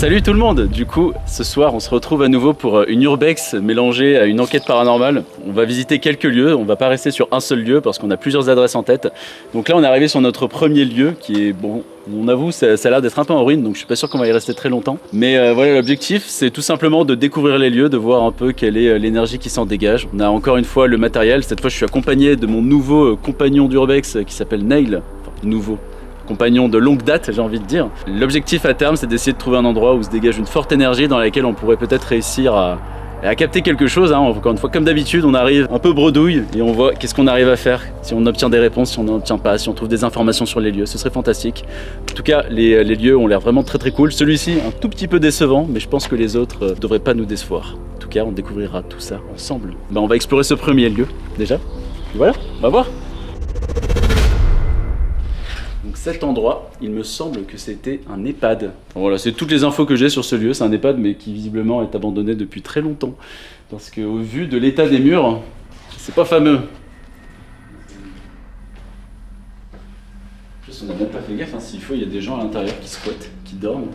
Salut tout le monde. Du coup, ce soir, on se retrouve à nouveau pour une urbex mélangée à une enquête paranormale. On va visiter quelques lieux, on va pas rester sur un seul lieu parce qu'on a plusieurs adresses en tête. Donc là, on est arrivé sur notre premier lieu qui est, bon, on avoue, ça a l'air d'être un peu en ruine, donc je suis pas sûr qu'on va y rester très longtemps. Mais voilà, l'objectif, c'est tout simplement de découvrir les lieux, de voir un peu quelle est l'énergie qui s'en dégage. On a encore une fois le matériel. Cette fois, je suis accompagné de mon nouveau compagnon d'urbex qui s'appelle Neil. Enfin, nouveau. Compagnon de longue date, j'ai envie de dire. L'objectif à terme, c'est d'essayer de trouver un endroit où se dégage une forte énergie dans laquelle on pourrait peut-être réussir à capter quelque chose. Hein. Encore une fois, comme d'habitude, on arrive un peu bredouille et on voit qu'est-ce qu'on arrive à faire, si on obtient des réponses, si on n'en obtient pas, si on trouve des informations sur les lieux. Ce serait fantastique. En tout cas, les lieux ont l'air vraiment très très cool. Celui-ci, un tout petit peu décevant, mais je pense que les autres ne devraient pas nous décevoir. En tout cas, on découvrira tout ça ensemble. On va explorer ce premier lieu, déjà. Et voilà, on va voir. Donc cet endroit, il me semble que c'était un EHPAD. Voilà, c'est toutes les infos que j'ai sur ce lieu. C'est un EHPAD, mais qui visiblement est abandonné depuis très longtemps. Parce qu'au vu de l'état des murs, c'est pas fameux. On n'a même pas fait gaffe, hein. S'il faut, il y a des gens à l'intérieur qui squattent, qui dorment.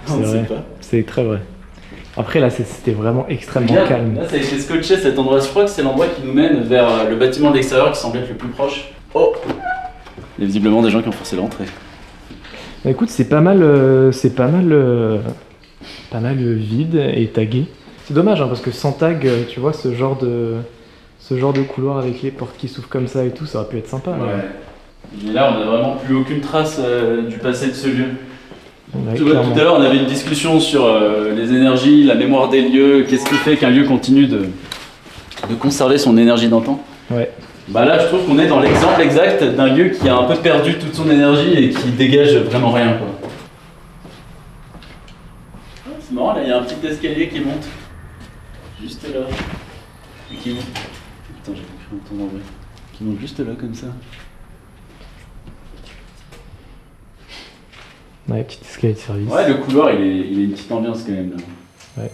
C'est vrai, c'est très vrai. Après là, c'était vraiment extrêmement calme. Là, ça a été scotché cet endroit. Je crois que c'est l'endroit qui nous mène vers le bâtiment de l'extérieur qui semble être le plus proche. Oh! Il y a visiblement des gens qui ont forcé l'entrée. Bah, écoute, c'est pas mal vide et tagué. C'est dommage hein, parce que sans tag, tu vois, ce genre de couloir avec les portes qui s'ouvrent comme ça et tout, ça aurait pu être sympa. Ouais. Mais là, on n'a vraiment plus aucune trace du passé de ce lieu. Ouais, tout à l'heure, on avait une discussion sur les énergies, la mémoire des lieux, qu'est-ce qui fait qu'un lieu continue de conserver son énergie d'antan. Ouais. Bah là, je trouve qu'on est dans l'exemple exact d'un lieu qui a un peu perdu toute son énergie et qui dégage vraiment rien, quoi. Oh, c'est marrant, là, il y a un petit escalier qui monte. Juste là. Et qui monte. Putain, j'ai cru entendre en vrai. Qui monte juste là, comme ça. Ouais, petit escalier de service. Ouais, le couloir, il a une petite ambiance quand même, là. Ouais.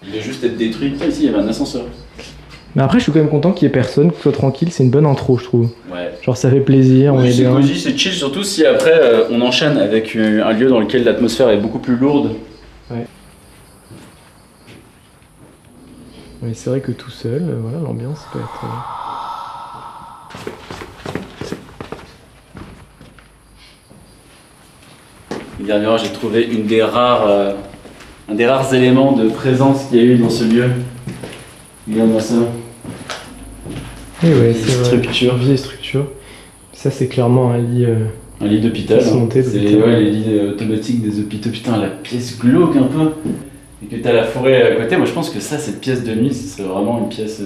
Il va juste être détruit. Ah, ici, il y avait un ascenseur. Mais après, je suis quand même content qu'il y ait personne, que ce soit tranquille. C'est une bonne intro, je trouve. Ouais. Genre, ça fait plaisir, on est bien. C'est cosy, c'est chill, surtout si après on enchaîne avec un lieu dans lequel l'atmosphère est beaucoup plus lourde. Ouais. Mais c'est vrai que tout seul, voilà, l'ambiance peut être. Dernièrement, j'ai trouvé un des rares éléments de présence qu'il y a eu dans ce lieu. Regarde-moi ça. Et ouais, c'est vrai. Vieille structure. Ça, c'est clairement un lit. Un lit d'hôpital. C'est les lits automatiques des hôpitaux. Putain, la pièce glauque un peu. Et que t'as la forêt à côté. Moi, je pense que ça, cette pièce de nuit, c'est vraiment une pièce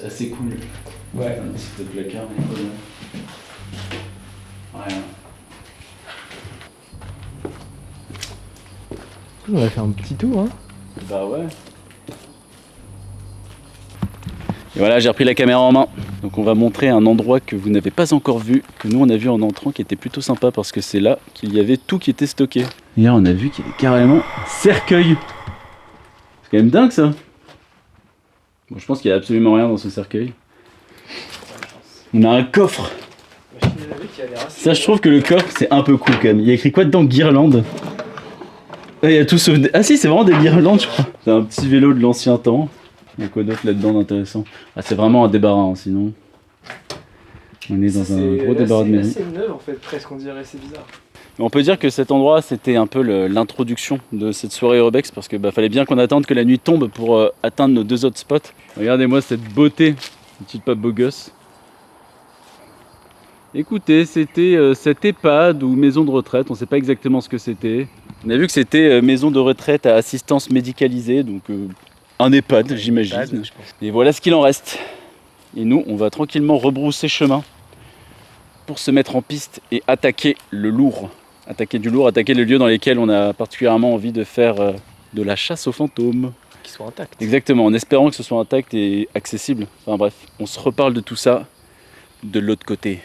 assez cool. Ouais. Un petit placard. Ouais. On va faire un petit tour, hein. Bah ouais. Et voilà, j'ai repris la caméra en main. Donc on va montrer un endroit que vous n'avez pas encore vu, que nous on a vu en entrant, qui était plutôt sympa parce que c'est là qu'il y avait tout qui était stocké. Et là on a vu qu'il y avait carrément un cercueil. C'est quand même dingue ça. Bon, je pense qu'il n'y a absolument rien dans ce cercueil. On a un coffre. Ça, je trouve que le coffre c'est un peu cool quand même. Il y a écrit quoi dedans? Guirlande. Il y a tout sauveté. Ah si, c'est vraiment des guirlandes, je crois. C'est un petit vélo de l'ancien temps. Il y a quoi d'autre là-dedans d'intéressant? Ah, c'est vraiment un débarras, hein, sinon. On est dans un gros débarras de mairie. C'est neuf en fait, presque, on dirait, c'est bizarre. On peut dire que cet endroit, c'était un peu l'introduction de cette soirée urbex parce que fallait bien qu'on attende que la nuit tombe pour atteindre nos deux autres spots. Regardez-moi cette beauté, une petite pas beau gosse. Écoutez, c'était cet EHPAD ou maison de retraite, on ne sait pas exactement ce que c'était. On a vu que c'était maison de retraite à assistance médicalisée, donc un EHPAD, j'imagine. Et voilà ce qu'il en reste. Et nous, on va tranquillement rebrousser chemin pour se mettre en piste et attaquer le lourd. Attaquer du lourd, attaquer les lieux dans lesquels on a particulièrement envie de faire de la chasse aux fantômes. Qui soit intact. Exactement, en espérant que ce soit intact et accessible. Enfin bref, on se reparle de tout ça de l'autre côté.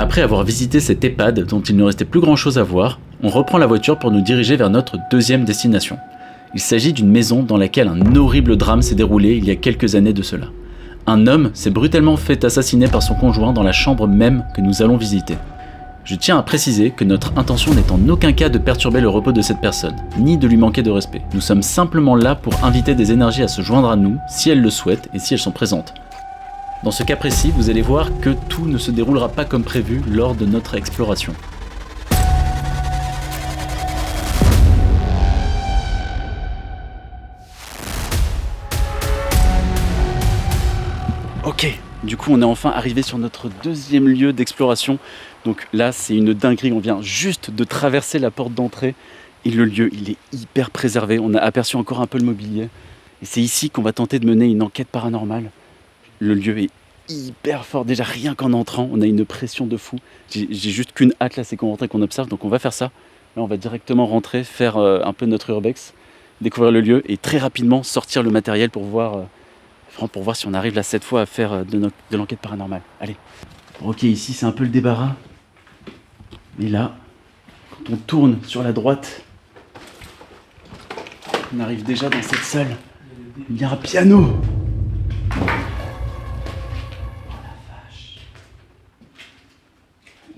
Après avoir visité cette EHPAD dont il ne restait plus grand chose à voir, on reprend la voiture pour nous diriger vers notre deuxième destination. Il s'agit d'une maison dans laquelle un horrible drame s'est déroulé il y a quelques années de cela. Un homme s'est brutalement fait assassiner par son conjoint dans la chambre même que nous allons visiter. Je tiens à préciser que notre intention n'est en aucun cas de perturber le repos de cette personne, ni de lui manquer de respect. Nous sommes simplement là pour inviter des énergies à se joindre à nous, si elles le souhaitent et si elles sont présentes. Dans ce cas précis, vous allez voir que tout ne se déroulera pas comme prévu lors de notre exploration. Ok, du coup on est enfin arrivé sur notre deuxième lieu d'exploration. Donc là c'est une dinguerie, on vient juste de traverser la porte d'entrée et le lieu il est hyper préservé. On a aperçu encore un peu le mobilier et c'est ici qu'on va tenter de mener une enquête paranormale. Le lieu est hyper fort, déjà rien qu'en entrant on a une pression de fou. J'ai juste qu'une hâte là, c'est qu'on rentre et qu'on observe, donc on va faire ça. Là on va directement rentrer, faire un peu notre urbex, découvrir le lieu et très rapidement sortir le matériel pour voir si on arrive là cette fois à faire de l'enquête paranormale. Allez. Ok, ici c'est un peu le débarras. Mais là, quand on tourne sur la droite, on arrive déjà dans cette salle. Il y a un piano. Oh la vache.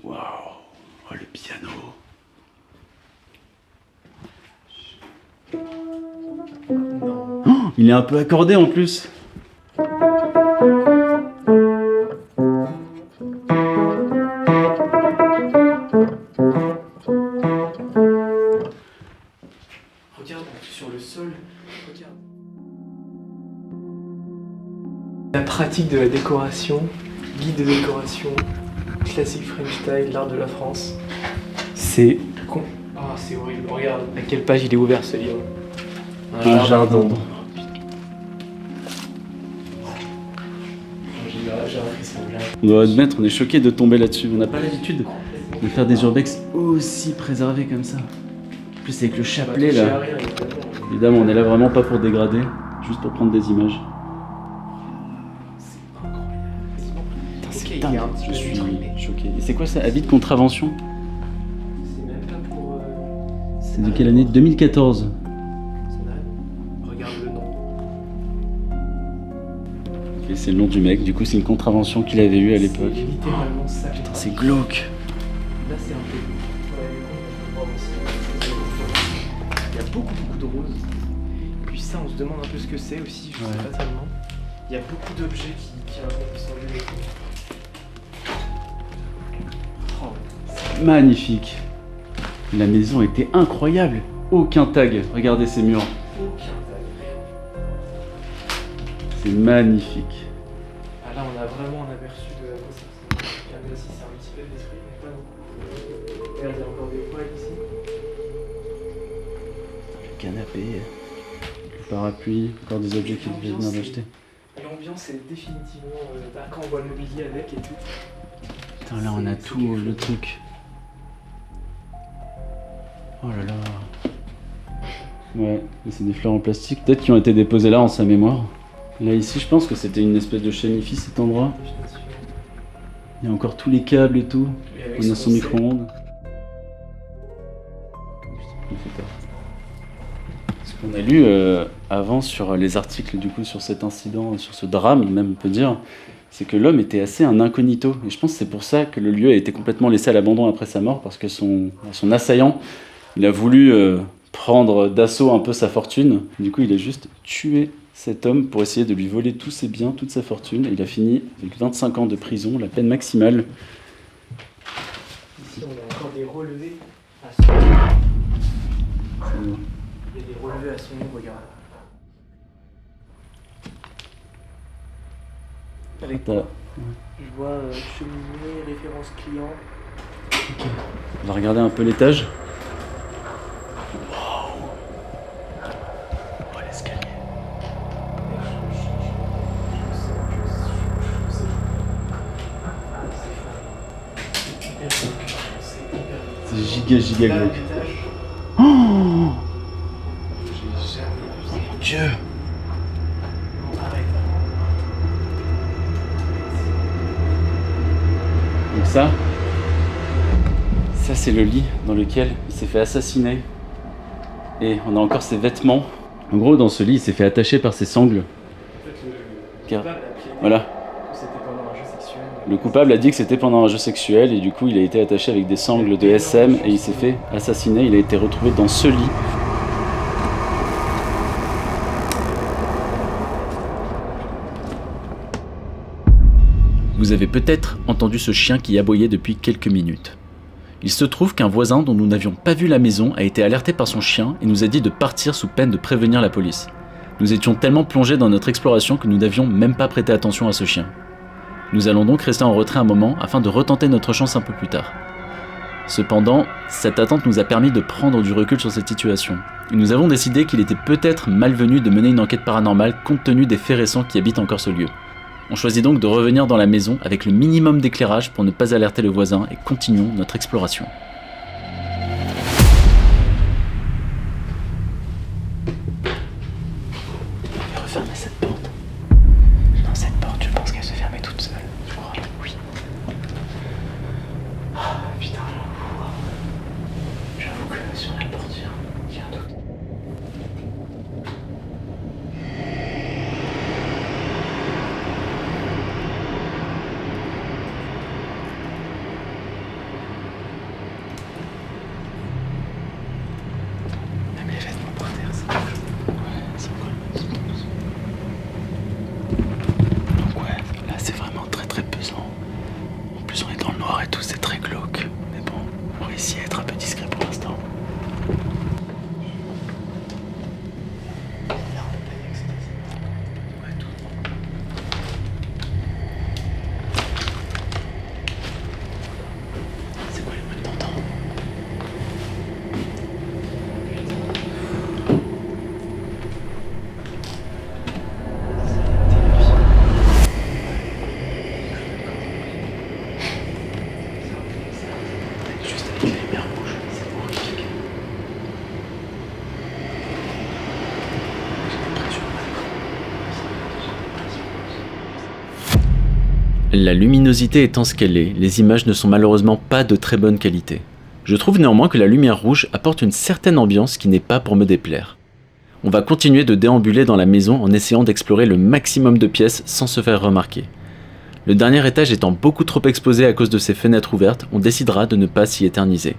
Waouh. Oh le piano. Oh, il est un peu accordé en plus. Regarde sur le sol, regarde. La pratique de la décoration, guide de décoration, classique French style, l'art de la France. C'est c'est horrible, regarde à quelle page il est ouvert ce livre. Un jardin. On doit admettre, on est choqué de tomber là-dessus. On n'a pas l'habitude de faire des urbex aussi préservés comme ça. En plus avec le chapelet là. Évidemment, on est là vraiment pas pour dégrader, juste pour prendre des images. C'est dingue. Je suis choqué. Et c'est quoi ça? Avis de contravention? C'est même pas pour. C'est de quelle année? 2014. Regarde le nom. Et c'est le nom du mec, du coup c'est une contravention qu'il avait eue à l'époque. C'est littéralement ça. Putain, c'est glauque. Là c'est un peu. Il y a beaucoup de roses. Et puis ça, on se demande un peu ce que c'est aussi, je sais pas tellement. Il y a beaucoup d'objets qui sont liés. Magnifique. La maison était incroyable. Aucun tag. Regardez ces murs. Aucun tag. C'est magnifique. Ah là, on a vraiment un aperçu de quoi ça ressemble. Regardez aussi, c'est un petit peu d'esprit, mais pas beaucoup. Regarde, il y a encore des poils ici. Le canapé, le parapluie, encore des objets qu'il devait venir d'acheter. L'ambiance est définitivement. Quand on voit le mobilier avec et tout. Putain, là on a tout le truc. Oh là là. Ouais, c'est des fleurs en plastique, peut-être qui ont été déposées là en sa mémoire. Là ici, je pense que c'était une espèce de chenille cet endroit. Il y a encore tous les câbles et tout. On a son micro-ondes. Ce qu'on a lu avant sur les articles du coup sur cet incident, sur ce drame même on peut dire, c'est que l'homme était assez un incognito. Et je pense que c'est pour ça que le lieu a été complètement laissé à l'abandon après sa mort, parce que son assaillant, il a voulu prendre d'assaut un peu sa fortune. Du coup, il a juste tué cet homme pour essayer de lui voler tous ses biens, toute sa fortune. Et il a fini avec 25 ans de prison, la peine maximale. Ici, on a encore des relevés à son nom. Il y a des relevés à son nom, regarde. Avec quoi? Je vois cheminée, référence client. Okay. On va regarder un peu l'étage. C'est giga glauque. Oh mon Dieu. Donc ça, Ça, c'est le lit dans lequel il s'est fait assassiner. Et on a encore ses vêtements. En gros, dans ce lit, il s'est fait attacher par ses sangles. Voilà. Le coupable a dit que c'était pendant un jeu sexuel et du coup, il a été attaché avec des sangles de SM et il s'est fait assassiner. Il a été retrouvé dans ce lit. Vous avez peut-être entendu ce chien qui aboyait depuis quelques minutes. Il se trouve qu'un voisin dont nous n'avions pas vu la maison a été alerté par son chien et nous a dit de partir sous peine de prévenir la police. Nous étions tellement plongés dans notre exploration que nous n'avions même pas prêté attention à ce chien. Nous allons donc rester en retrait un moment afin de retenter notre chance un peu plus tard. Cependant, cette attente nous a permis de prendre du recul sur cette situation. Et nous avons décidé qu'il était peut-être malvenu de mener une enquête paranormale compte tenu des faits récents qui habitent encore ce lieu. On choisit donc de revenir dans la maison avec le minimum d'éclairage pour ne pas alerter le voisin et continuons notre exploration. Je vais refermer cette porte. Non, cette porte, je pense qu'elle se fermait toute seule. Je crois, oui. Ah, putain, j'avoue que sur la portière, j'ai un doute. La luminosité étant ce qu'elle est, les images ne sont malheureusement pas de très bonne qualité. Je trouve néanmoins que la lumière rouge apporte une certaine ambiance qui n'est pas pour me déplaire. On va continuer de déambuler dans la maison en essayant d'explorer le maximum de pièces sans se faire remarquer. Le dernier étage étant beaucoup trop exposé à cause de ses fenêtres ouvertes, on décidera de ne pas s'y éterniser.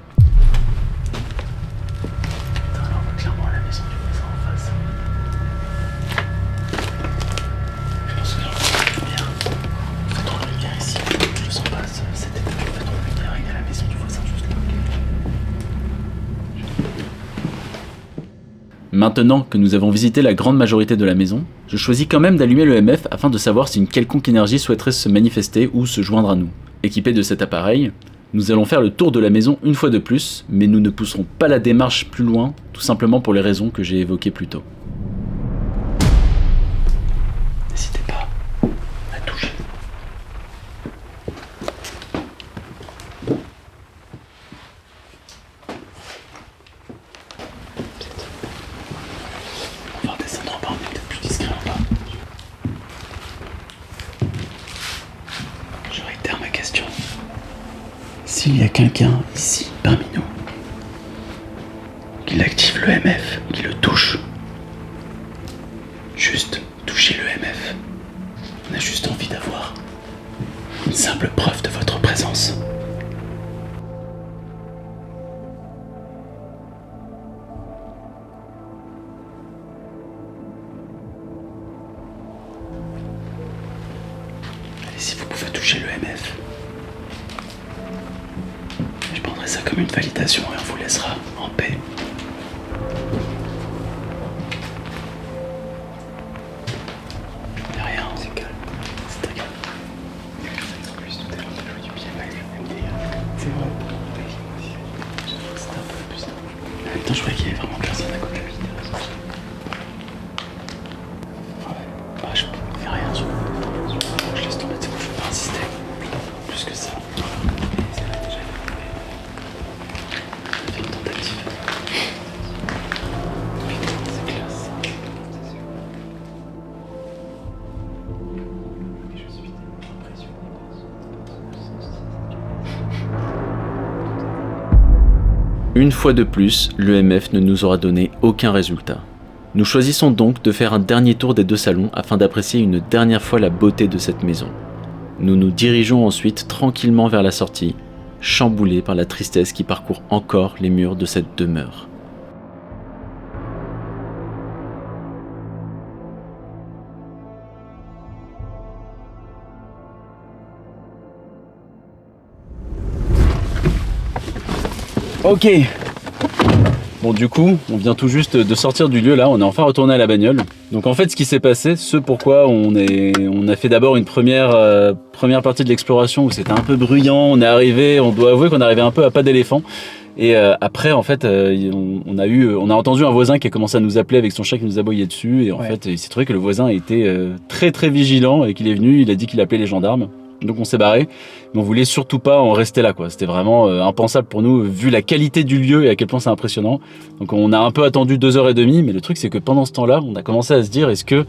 Maintenant que nous avons visité la grande majorité de la maison, je choisis quand même d'allumer le MF afin de savoir si une quelconque énergie souhaiterait se manifester ou se joindre à nous. Équipés de cet appareil, nous allons faire le tour de la maison une fois de plus, mais nous ne pousserons pas la démarche plus loin, tout simplement pour les raisons que j'ai évoquées plus tôt. N'hésitez pas à toucher. On va redescendre en bas, on est peut-être plus discret en bas. Je réitère ma question. S'il y a quelqu'un ici, parmi nous, qu'il active le MF, qui le touche, juste touchez le MF. On a juste envie d'avoir une simple preuve de votre présence. Allez, si vous pouvez toucher le MF. Je prendrai ça comme une validation et on vous laissera en paix. Il n'y a rien, c'est calme. C'est très calme. En plus, tout à l'heure, tu as joué du piano avec le MDR. C'est vrai. J'avoue que c'était un peu abusé. En même temps, je croyais qu'il y avait vraiment personne à côté de lui. Ouais. Bah, je fais rien. Je laisse tomber, c'est bon, je vais pas insister. Plus que ça. C'est vrai, déjà, il a fait une tentative. Une fois de plus, l'EMF ne nous aura donné aucun résultat. Nous choisissons donc de faire un dernier tour des 2 salons afin d'apprécier une dernière fois la beauté de cette maison. Nous nous dirigeons ensuite tranquillement vers la sortie, chamboulés par la tristesse qui parcourt encore les murs de cette demeure. Ok. Bon, du coup, on vient tout juste de sortir du lieu là, on est enfin retourné à la bagnole. Donc en fait, ce qui s'est passé, ce pourquoi on a fait d'abord une première partie de l'exploration où c'était un peu bruyant, on est arrivé, on doit avouer qu'on est arrivé un peu à pas d'éléphant. Et après, en fait, on a entendu un voisin qui a commencé à nous appeler avec son chat qui nous aboyait dessus. Et en fait, il s'est trouvé que le voisin était très très vigilant et qu'il est venu, il a dit qu'il appelait les gendarmes. Donc on s'est barré, mais on voulait surtout pas en rester là, quoi. C'était vraiment impensable pour nous, vu la qualité du lieu et à quel point c'est impressionnant. Donc on a un peu attendu 2h30, mais le truc c'est que pendant ce temps-là, on a commencé à se dire est-ce que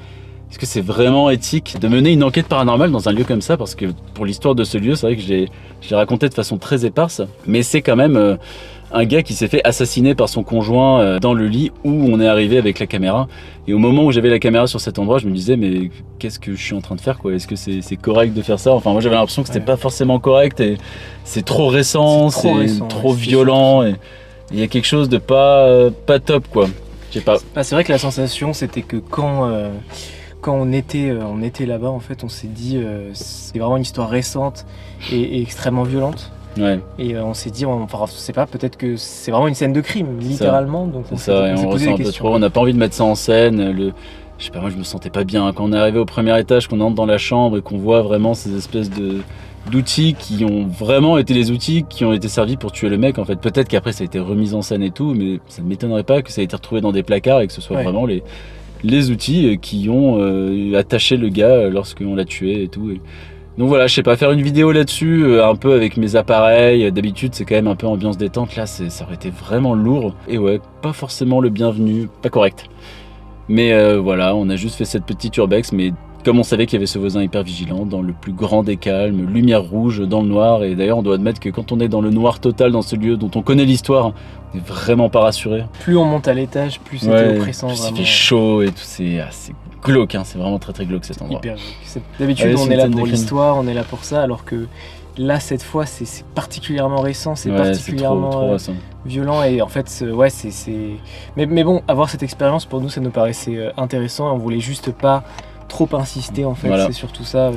c'est vraiment éthique de mener une enquête paranormale dans un lieu comme ça? Parce que pour l'histoire de ce lieu, c'est vrai que je l'ai raconté de façon très éparse, mais c'est quand même un gars qui s'est fait assassiner par son conjoint dans le lit où on est arrivé avec la caméra. Et au moment où j'avais la caméra sur cet endroit, je me disais mais qu'est-ce que je suis en train de faire, quoi? Est-ce que c'est correct de faire ça? Enfin moi j'avais l'impression que c'était pas forcément correct et c'est trop récent, c'est trop violent et il y a quelque chose de pas top, quoi. Je sais pas. C'est vrai que la sensation c'était que quand on était là-bas, en fait, on s'est dit c'est vraiment une histoire récente et extrêmement violente. Ouais. Et on s'est dit, enfin, je sais pas, peut-être que c'est vraiment une scène de crime, littéralement. Donc on s'est posé des questions. On n'a pas envie de mettre ça en scène. Je sais pas, moi je me sentais pas bien. Quand on est arrivé au premier étage, qu'on entre dans la chambre et qu'on voit vraiment ces espèces d'outils qui ont vraiment été les outils qui ont été servis pour tuer le mec, en fait. Peut-être qu'après ça a été remis en scène et tout, mais ça ne m'étonnerait pas que ça ait été retrouvé dans des placards et que ce soit vraiment les outils qui ont attaché le gars lorsqu'on l'a tué et tout. Donc voilà, je sais pas, faire une vidéo là-dessus, un peu avec mes appareils. D'habitude, c'est quand même un peu ambiance détente. Là, ça aurait été vraiment lourd. Et ouais, pas forcément le bienvenu, pas correct. Mais voilà, on a juste fait cette petite urbex, mais comme on savait qu'il y avait ce voisin hyper vigilant, dans le plus grand des calmes, lumière rouge dans le noir. Et d'ailleurs, on doit admettre que quand on est dans le noir total dans ce lieu dont on connaît l'histoire, on n'est vraiment pas rassuré. Plus on monte à l'étage, plus c'était oppressant. Plus il fait chaud et tout, c'est glauque, hein, c'est vraiment très très glauque cet endroit. Hyper glauque. D'habitude, on est là pour l'histoire, on est là pour ça, alors que là, cette fois, c'est particulièrement récent, c'est particulièrement trop récent. Violent. Et en fait, c'est... Mais bon, avoir cette expérience, pour nous, ça nous paraissait intéressant. On voulait juste pas trop insister, en fait. Voilà. C'est surtout ça,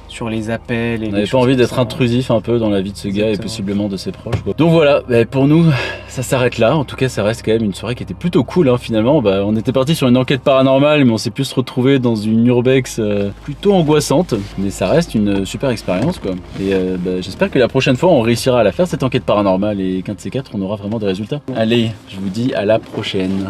sur les appels. Et on n'avait pas envie d'être intrusif un peu dans la vie de ce gars et possiblement de ses proches, quoi. Donc voilà, pour nous, ça s'arrête là. En tout cas, ça reste quand même une soirée qui était plutôt cool, hein, finalement. On était parti sur une enquête paranormale, mais on s'est pu se retrouver dans une urbex plutôt angoissante. Mais ça reste une super expérience, quoi. Et j'espère que la prochaine fois, on réussira à la faire, cette enquête paranormale. Et qu'un de ces quatre, on aura vraiment des résultats. Allez, je vous dis à la prochaine.